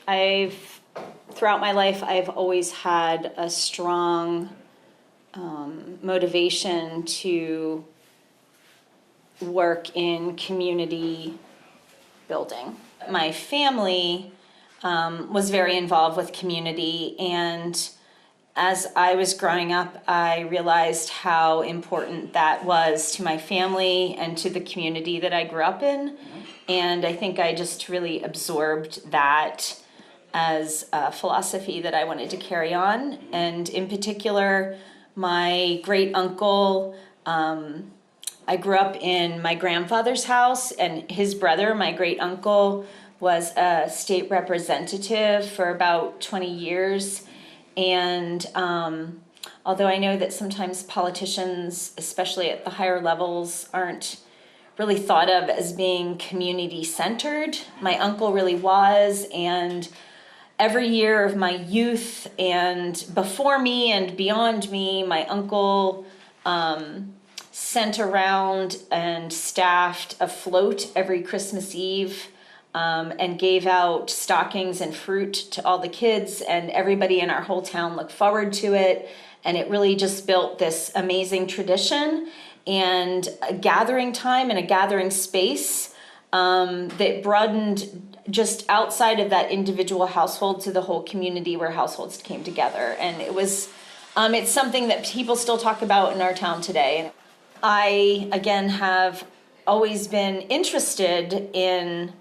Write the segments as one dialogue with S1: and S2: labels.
S1: Throughout my life, I've always had a strong motivation to work in community building. My family was very involved with community, and as I was growing up, I realized how important that was to my family and to the community that I grew up in. And I think I just really absorbed that as a philosophy that I wanted to carry on. And in particular, my great uncle, I grew up in my grandfather's house, and his brother, my great uncle, was a state representative for about 20 years. And although I know that sometimes politicians, especially at the higher levels, aren't really thought of as being community-centered, my uncle really was. And every year of my youth and before me and beyond me, my uncle sent around and staffed a float every Christmas Eve and gave out stockings and fruit to all the kids, and everybody in our whole town looked forward to it. And it really just built this amazing tradition and a gathering time and a gathering space that broadened just outside of that individual household to the whole community where households came together. And it was, it's something that people still talk about in our town today. I, again, have always been interested in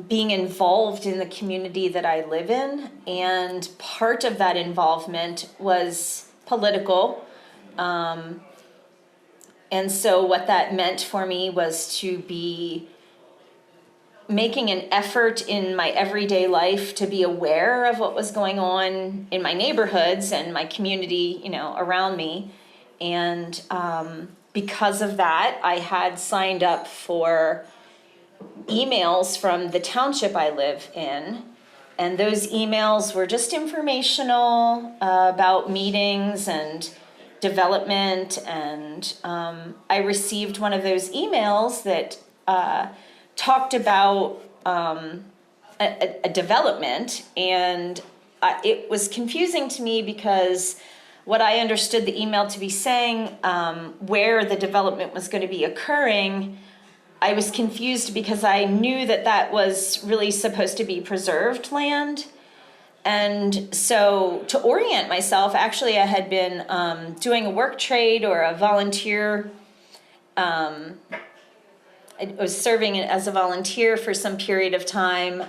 S1: being involved in the community that I live in, and part of that involvement was political. And so what that meant for me was to be making an effort in my everyday life to be aware of what was going on in my neighborhoods and my community, around me. And because of that, I had signed up for emails from the township I live in, and those emails were just informational about meetings and development. And I received one of those emails that talked about a development, and it was confusing to me because what I understood the email to be saying, where the development was going to be occurring, I was confused because I knew that that was really supposed to be preserved land. And so to orient myself, actually I had been doing a work trade or a volunteer. I was serving as a volunteer for some period of time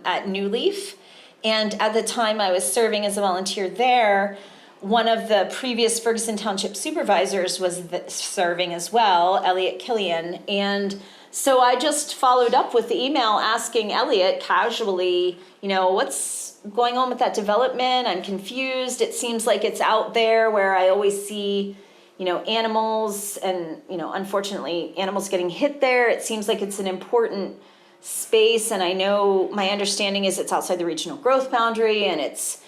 S1: at New Leaf. And at the time I was serving as a volunteer there, one of the previous Ferguson Township Supervisors was serving as well, Elliot Killian. And so I just followed up with the email asking Elliot casually, what's going on with that development? I'm confused. It seems like it's out there where I always see, animals and, unfortunately, animals getting hit there. It seems like it's an important space. And I know my understanding is it's outside the regional growth boundary, and it's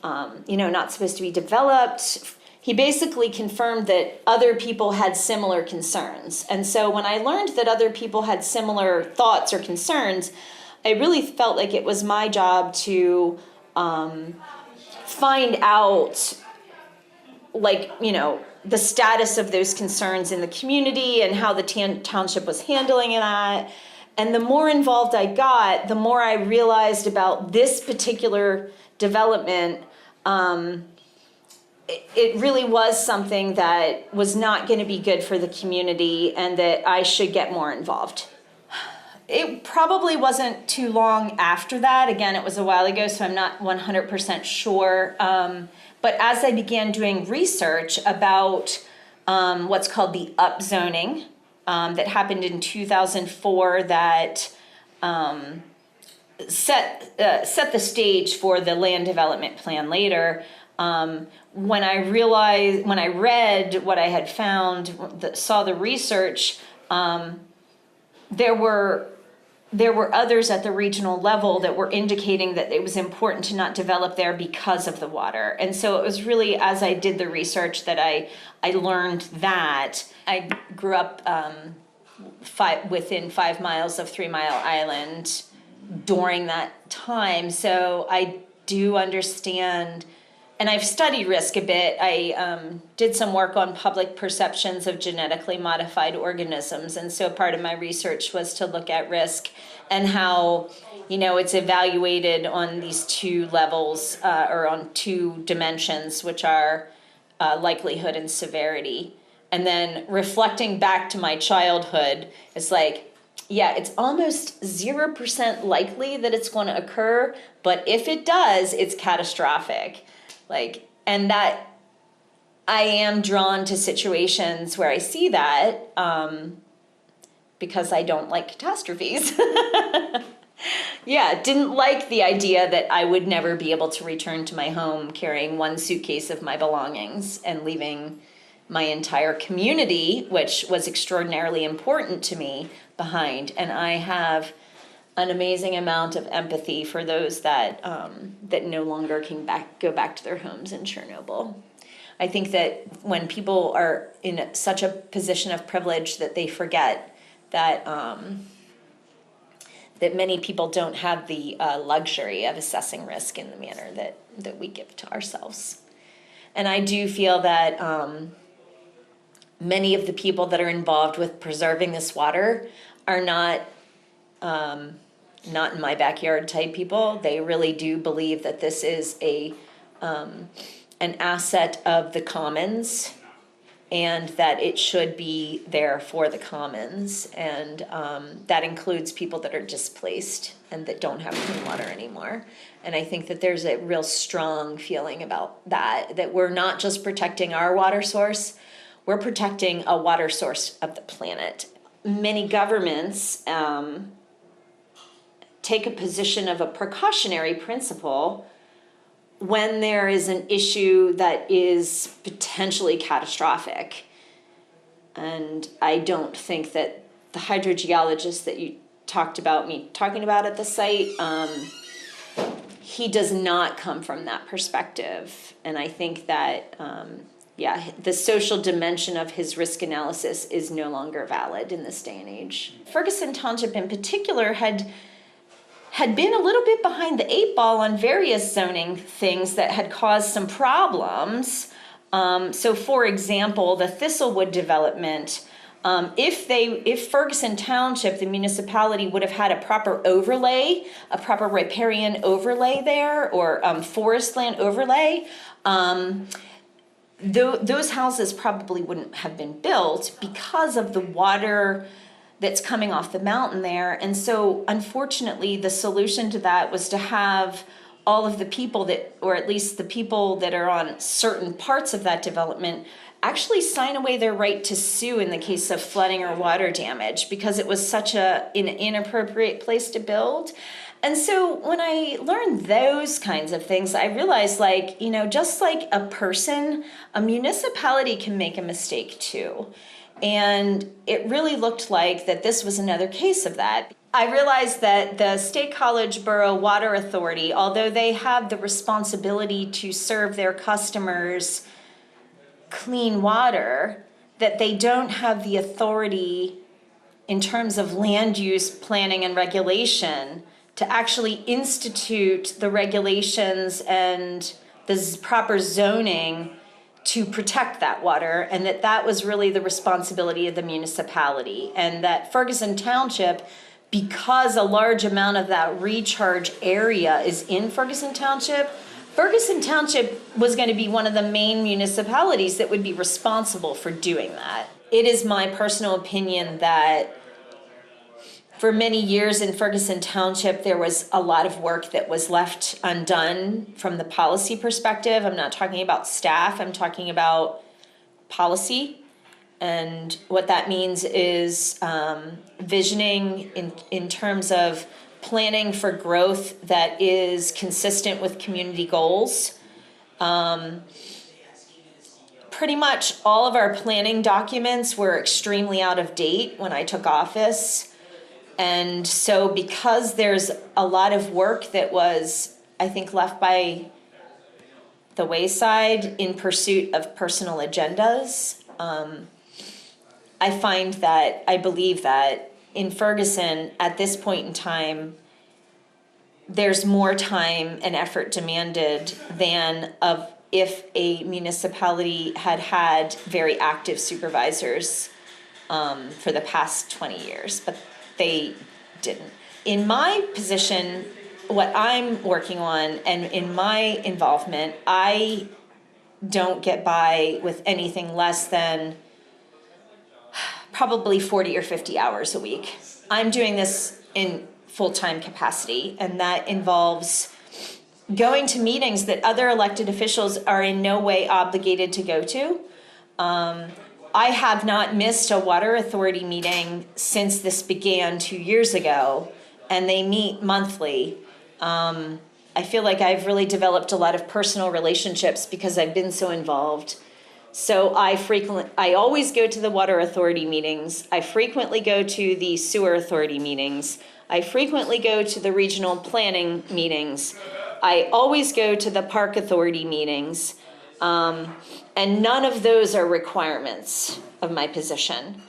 S1: not supposed to be developed. He basically confirmed that other people had similar concerns. And so when I learned that other people had similar thoughts or concerns, I really felt like it was my job to find out, the status of those concerns in the community and how the township was handling that. And the more involved I got, the more I realized about this particular development. It really was something that was not going to be good for the community, and that I should get more involved. It probably wasn't too long after that. Again, it was a while ago, so I'm not 100% sure. But as I began doing research about what's called the upzoning that happened in 2004 that set the stage for the land development plan later, when I read what I had found, saw the research, there were others at the regional level that were indicating that it was important to not develop there because of the water. And so it was really as I did the research that I learned that. I grew up within 5 miles of 3 Mile Island, during that time. So I do understand, and I've studied risk a bit. I did some work on public perceptions of genetically modified organisms. And so part of my research was to look at risk and how, it's evaluated on these two levels, or on two dimensions, which are likelihood and severity. And then reflecting back to my childhood, it's like, yeah, it's almost 0% likely that it's going to occur, but if it does, it's catastrophic. And that I am drawn to situations where I see that, because I don't like catastrophes. Yeah, didn't like the idea that I would never be able to return to my home carrying one suitcase of my belongings and leaving my entire community, which was extraordinarily important to me, behind. And I have an amazing amount of empathy for those that that no longer can go back to their homes in Chernobyl. I think that when people are in such a position of privilege that they forget that that many people don't have the luxury of assessing risk in the manner that we give to ourselves. And I do feel that many of the people that are involved with preserving this water are not in my backyard type people. They really do believe that this is an asset of the commons, and that it should be there for the commons. And that includes people that are displaced and that don't have clean water anymore. And I think that there's a real strong feeling about that we're not just protecting our water source, we're protecting a water source of the planet. Many governments take a position of a precautionary principle when there is an issue that is potentially catastrophic. And I don't think that the hydrogeologist that you talked about me talking about at the site, he does not come from that perspective. And I think that, the social dimension of his risk analysis is no longer valid in this day and age. Ferguson Township in particular had been a little bit behind the 8 ball on various zoning things that had caused some problems. So for example, the Thistlewood development, if Ferguson Township, the municipality, would have had a proper overlay, a proper riparian overlay there, or forest land overlay, those houses probably wouldn't have been built because of the water that's coming off the mountain there. And so unfortunately, the solution to that was to have all of the people that, or at least the people that are on certain parts of that development, actually sign away their right to sue in the case of flooding or water damage, because it was such an inappropriate place to build. And so when I learned those kinds of things, I realized, just like a person, a municipality can make a mistake too. And it really looked like that this was another case of that. I realized that the State College Borough Water Authority, although they have the responsibility to serve their customers clean water, that they don't have the authority in terms of land use planning and regulation to actually institute the regulations and the proper zoning to protect that water, and that was really the responsibility of the municipality. And that Ferguson Township, because a large amount of that recharge area is in Ferguson Township was going to be one of the main municipalities that would be responsible for doing that. It is my personal opinion that for many years in Ferguson Township, there was a lot of work that was left undone from the policy perspective. I'm not talking about staff, I'm talking about policy. And what that means is visioning in terms of planning for growth that is consistent with community goals. Pretty much all of our planning documents were extremely out of date when I took office. And so because there's a lot of work that was, I think, left by the wayside in pursuit of personal agendas, I believe that in Ferguson, at this point in time, there's more time and effort demanded than of if a municipality had very active supervisors for the past 20 years, but they didn't. In my position, what I'm working on and in my involvement, I don't get by with anything less than probably 40 or 50 hours a week. I'm doing this in full-time capacity, and that involves going to meetings that other elected officials are in no way obligated to go to. I have not missed a water authority meeting since this began 2 years ago, and they meet monthly. I feel like I've really developed a lot of personal relationships because I've been so involved. So I always go to the water authority meetings. I frequently go to the sewer authority meetings. I frequently go to the regional planning meetings. I always go to the park authority meetings. And none of those are requirements of my position.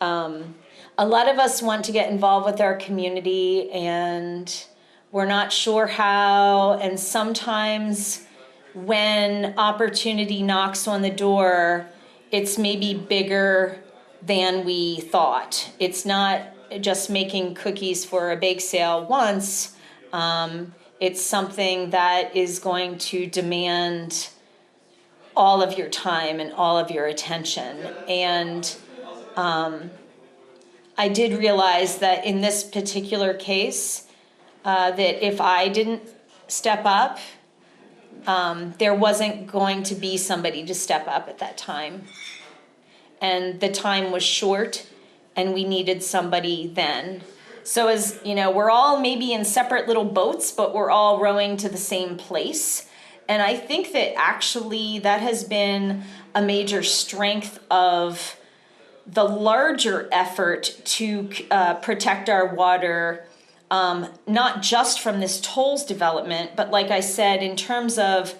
S1: A lot of us want to get involved with our community, and we're not sure how, and sometimes when opportunity knocks on the door, it's maybe bigger than we thought. It's not just making cookies for a bake sale once. It's something that is going to demand all of your time and all of your attention. And I did realize that in this particular case, that if I didn't step up, there wasn't going to be somebody to step up at that time. And the time was short, and we needed somebody then. So as you know, we're all maybe in separate little boats, but we're all rowing to the same place. And I think that actually that has been a major strength of the larger effort to protect our water, not just from this tolls development, but like I said, in terms of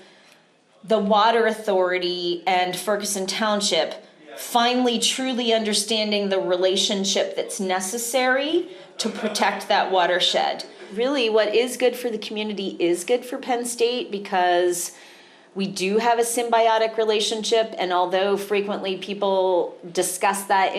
S1: the water authority and Ferguson Township finally truly understanding the relationship that's necessary to protect that watershed. Really, what is good for the community is good for Penn State, because we do have a symbiotic relationship, and although frequently people discuss that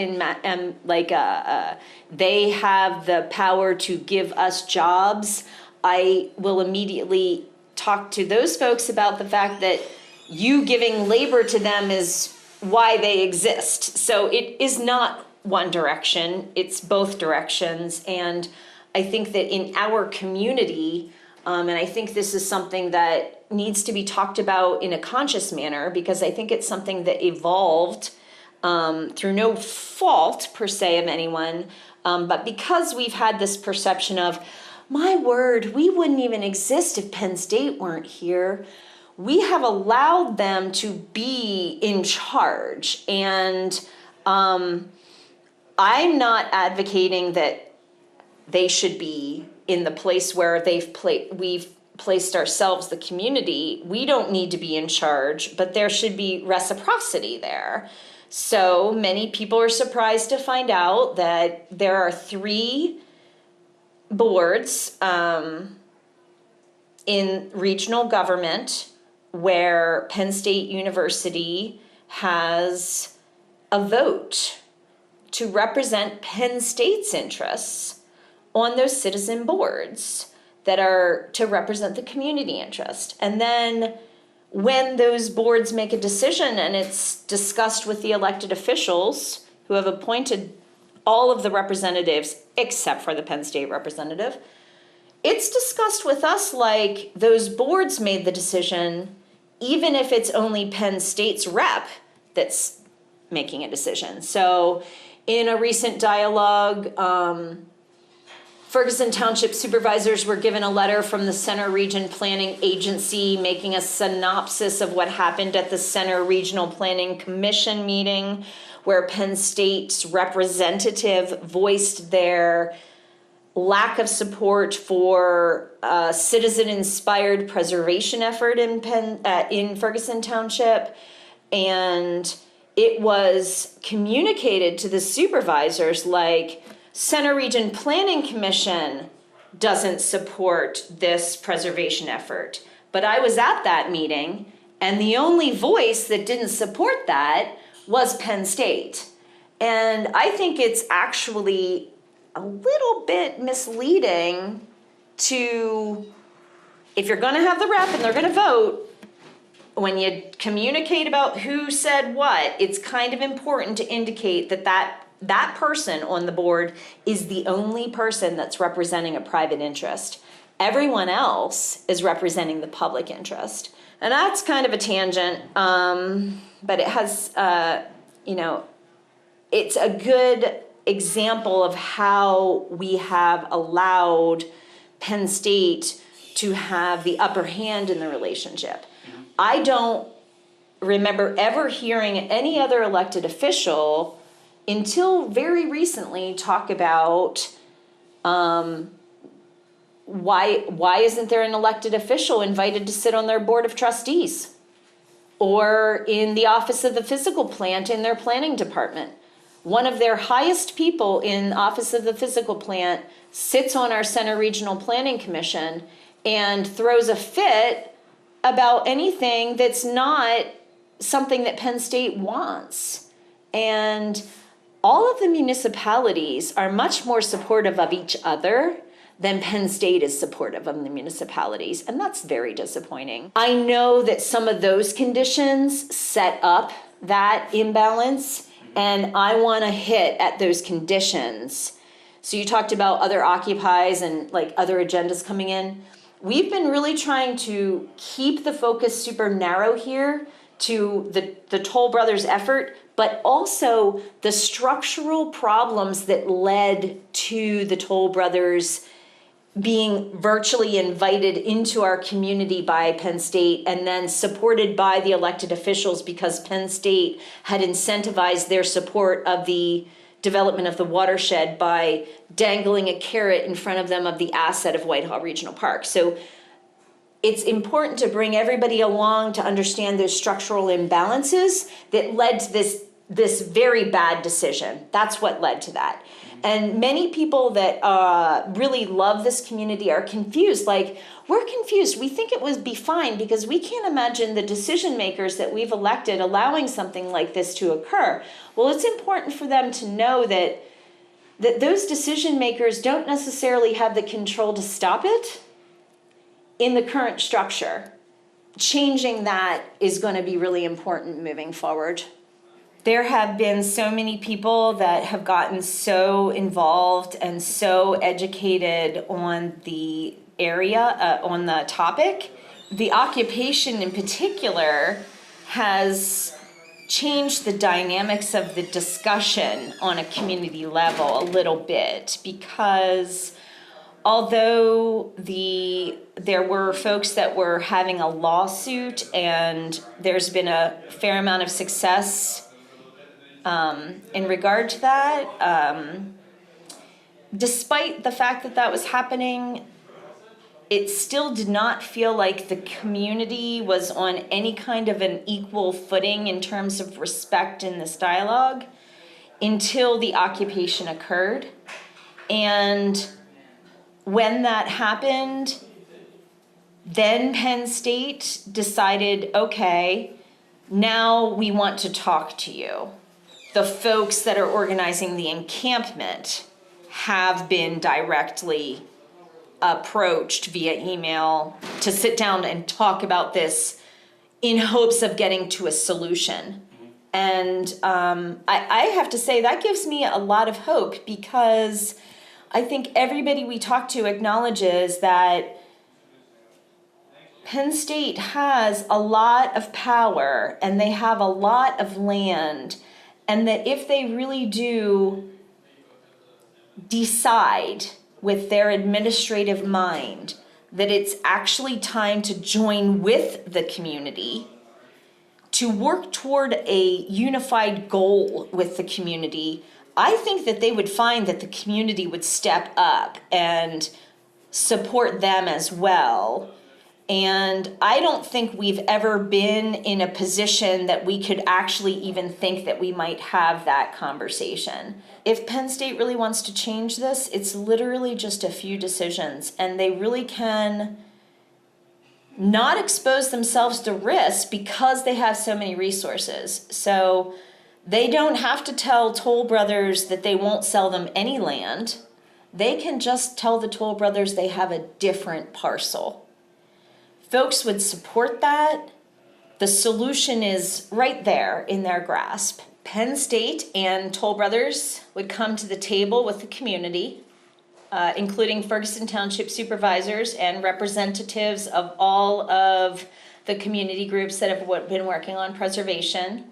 S1: they have the power to give us jobs, I will immediately talk to those folks about the fact that you giving labor to them is why they exist. So it is not one direction, it's both directions. And I think that in our community, and I think this is something that needs to be talked about in a conscious manner, because I think it's something that evolved through no fault per se of anyone, but because we've had this perception of, my word, we wouldn't even exist if Penn State weren't here. We have allowed them to be in charge. And I'm not advocating that they should be in the place where we've placed ourselves, the community. We don't need to be in charge, but there should be reciprocity there. So many people are surprised to find out that there are 3 boards in regional government where Penn State University has a vote to represent Penn State's interests on those citizen boards that are to represent the community interest. And then when those boards make a decision and it's discussed with the elected officials who have appointed all of the representatives except for the Penn State representative, it's discussed with us like those boards made the decision, even if it's only Penn State's rep that's making a decision. So in a recent dialogue, Ferguson Township Supervisors were given a letter from the Center Region Planning Agency making a synopsis of what happened at the Center Regional Planning Commission meeting, where Penn State's representative voiced their lack of support for a citizen-inspired preservation effort in Ferguson Township. And it was communicated to the supervisors like, Center Region Planning Commission, doesn't support this preservation effort. But I was at that meeting, and the only voice that didn't support that was Penn State. And I think it's actually a little bit misleading to, if you're gonna have the rep and they're gonna vote, when you communicate about who said what, it's kind of important to indicate that person on the board is the only person that's representing a private interest. Everyone else is representing the public interest. And that's kind of a tangent, but it has, it's a good example of how we have allowed Penn State to have the upper hand in the relationship. I don't remember ever hearing any other elected official until very recently talk about why isn't there an elected official invited to sit on their board of trustees or in the office of the physical plant in their planning department. One of their highest people in the office of the physical plant sits on our Center Regional Planning Commission and throws a fit about anything that's not something that Penn State wants. And all of the municipalities are much more supportive of each other than Penn State is supportive of the municipalities, and that's very disappointing. I know that some of those conditions set up that imbalance, and I want to hit at those conditions. So you talked about other occupies and like other agendas coming in. We've been really trying to keep the focus super narrow here to the Toll Brothers effort, but also the structural problems that led to the Toll Brothers being virtually invited into our community by Penn State and then supported by the elected officials because Penn State had incentivized their support of the development of the watershed by dangling a carrot in front of them of the asset of Whitehall Regional Park. So it's important to bring everybody along to understand those structural imbalances that led to this very bad decision. That's what led to that. And many people that really love this community are confused. Like, we're confused. We think it would be fine because we can't imagine the decision makers that we've elected allowing something like this to occur. Well, it's important for them to know that those decision makers don't necessarily have the control to stop it in the current structure. Changing that is going to be really important moving forward. There have been so many people that have gotten so involved and so educated on the area, on the topic. The occupation in particular has changed the dynamics of the discussion on a community level a little bit, because although there were folks that were having a lawsuit and there's been a fair amount of success in regard to that, despite the fact that that was happening, it still did not feel like the community was on any kind of an equal footing in terms of respect in this dialogue until the occupation occurred. And when that happened, then Penn State decided, okay, now we want to talk to you. The folks that are organizing the encampment have been directly approached via email to sit down and talk about this in hopes of getting to a solution. And I have to say that gives me a lot of hope, because I think everybody we talk to acknowledges that Penn State has a lot of power and they have a lot of land, and that if they really do decide with their administrative mind that it's actually time to join with the community to work toward a unified goal with the community, I think that they would find that the community would step up and support them as well. And I don't think we've ever been in a position that we could actually even think that we might have that conversation. If Penn State really wants to change this, it's literally just a few decisions, and they really can not expose themselves to risk because they have so many resources. So they don't have to tell Toll Brothers that they won't sell them any land. They can just tell the Toll Brothers they have a different parcel. Folks would support that. The solution is right there in their grasp. Penn State and Toll Brothers would come to the table with the community, including Ferguson Township Supervisors and representatives of all of the community groups that have been working on preservation.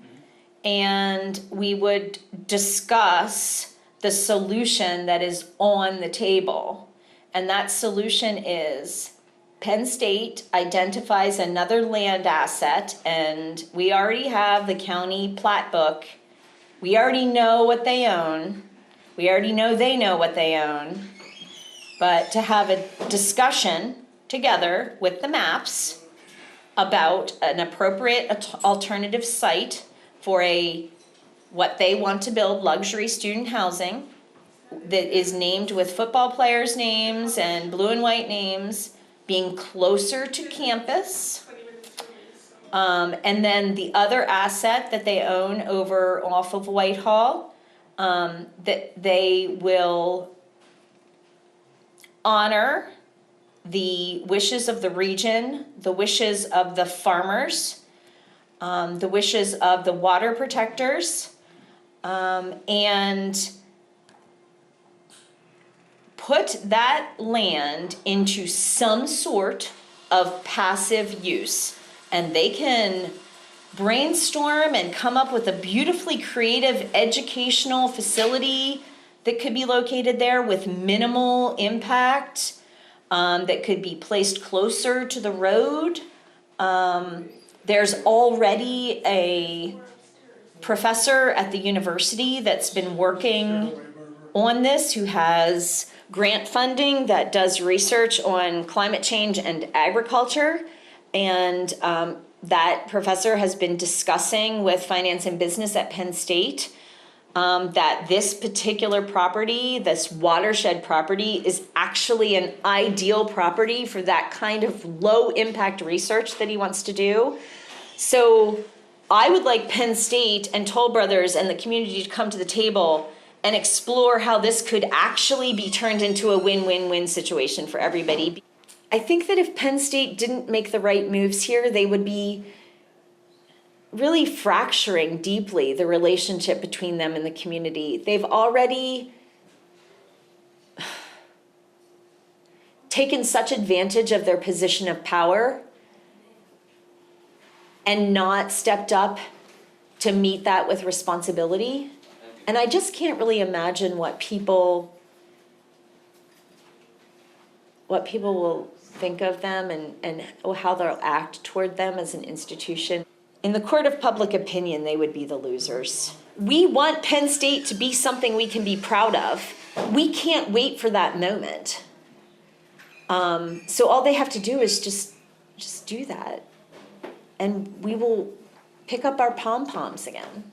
S1: And we would discuss the solution that is on the table. And that solution is Penn State identifies another land asset, and we already have the county plat book. We already know what they own. We already know they know what they own. But to have a discussion together with the maps about an appropriate alternative site for what they want to build, luxury student housing that is named with football players' names and blue and white names, being closer to campus. And then the other asset that they own over off of Whitehall, that they will honor the wishes of the region, the wishes of the farmers, the wishes of the water protectors, and put that land into some sort of passive use. And they can brainstorm and come up with a beautifully creative educational facility that could be located there with minimal impact, that could be placed closer to the road. There's already a professor at the university that's been working on this, who has grant funding that does research on climate change and agriculture. And that professor has been discussing with finance and business at Penn State that this particular property, this watershed property, is actually an ideal property for that kind of low impact research that he wants to do. So I would like Penn State and Toll Brothers and the community to come to the table and explore how this could actually be turned into a win-win-win situation for everybody. I think that if Penn State didn't make the right moves here, they would be really fracturing deeply the relationship between them and the community. They've already taken such advantage of their position of power and not stepped up to meet that with responsibility. And I just can't really imagine what people will think of them and how they'll act toward them as an institution. In the court of public opinion, they would be the losers. We want Penn State to be something we can be proud of. We can't wait for that moment. So all they have to do is just do that. And we will pick up our pom-poms again.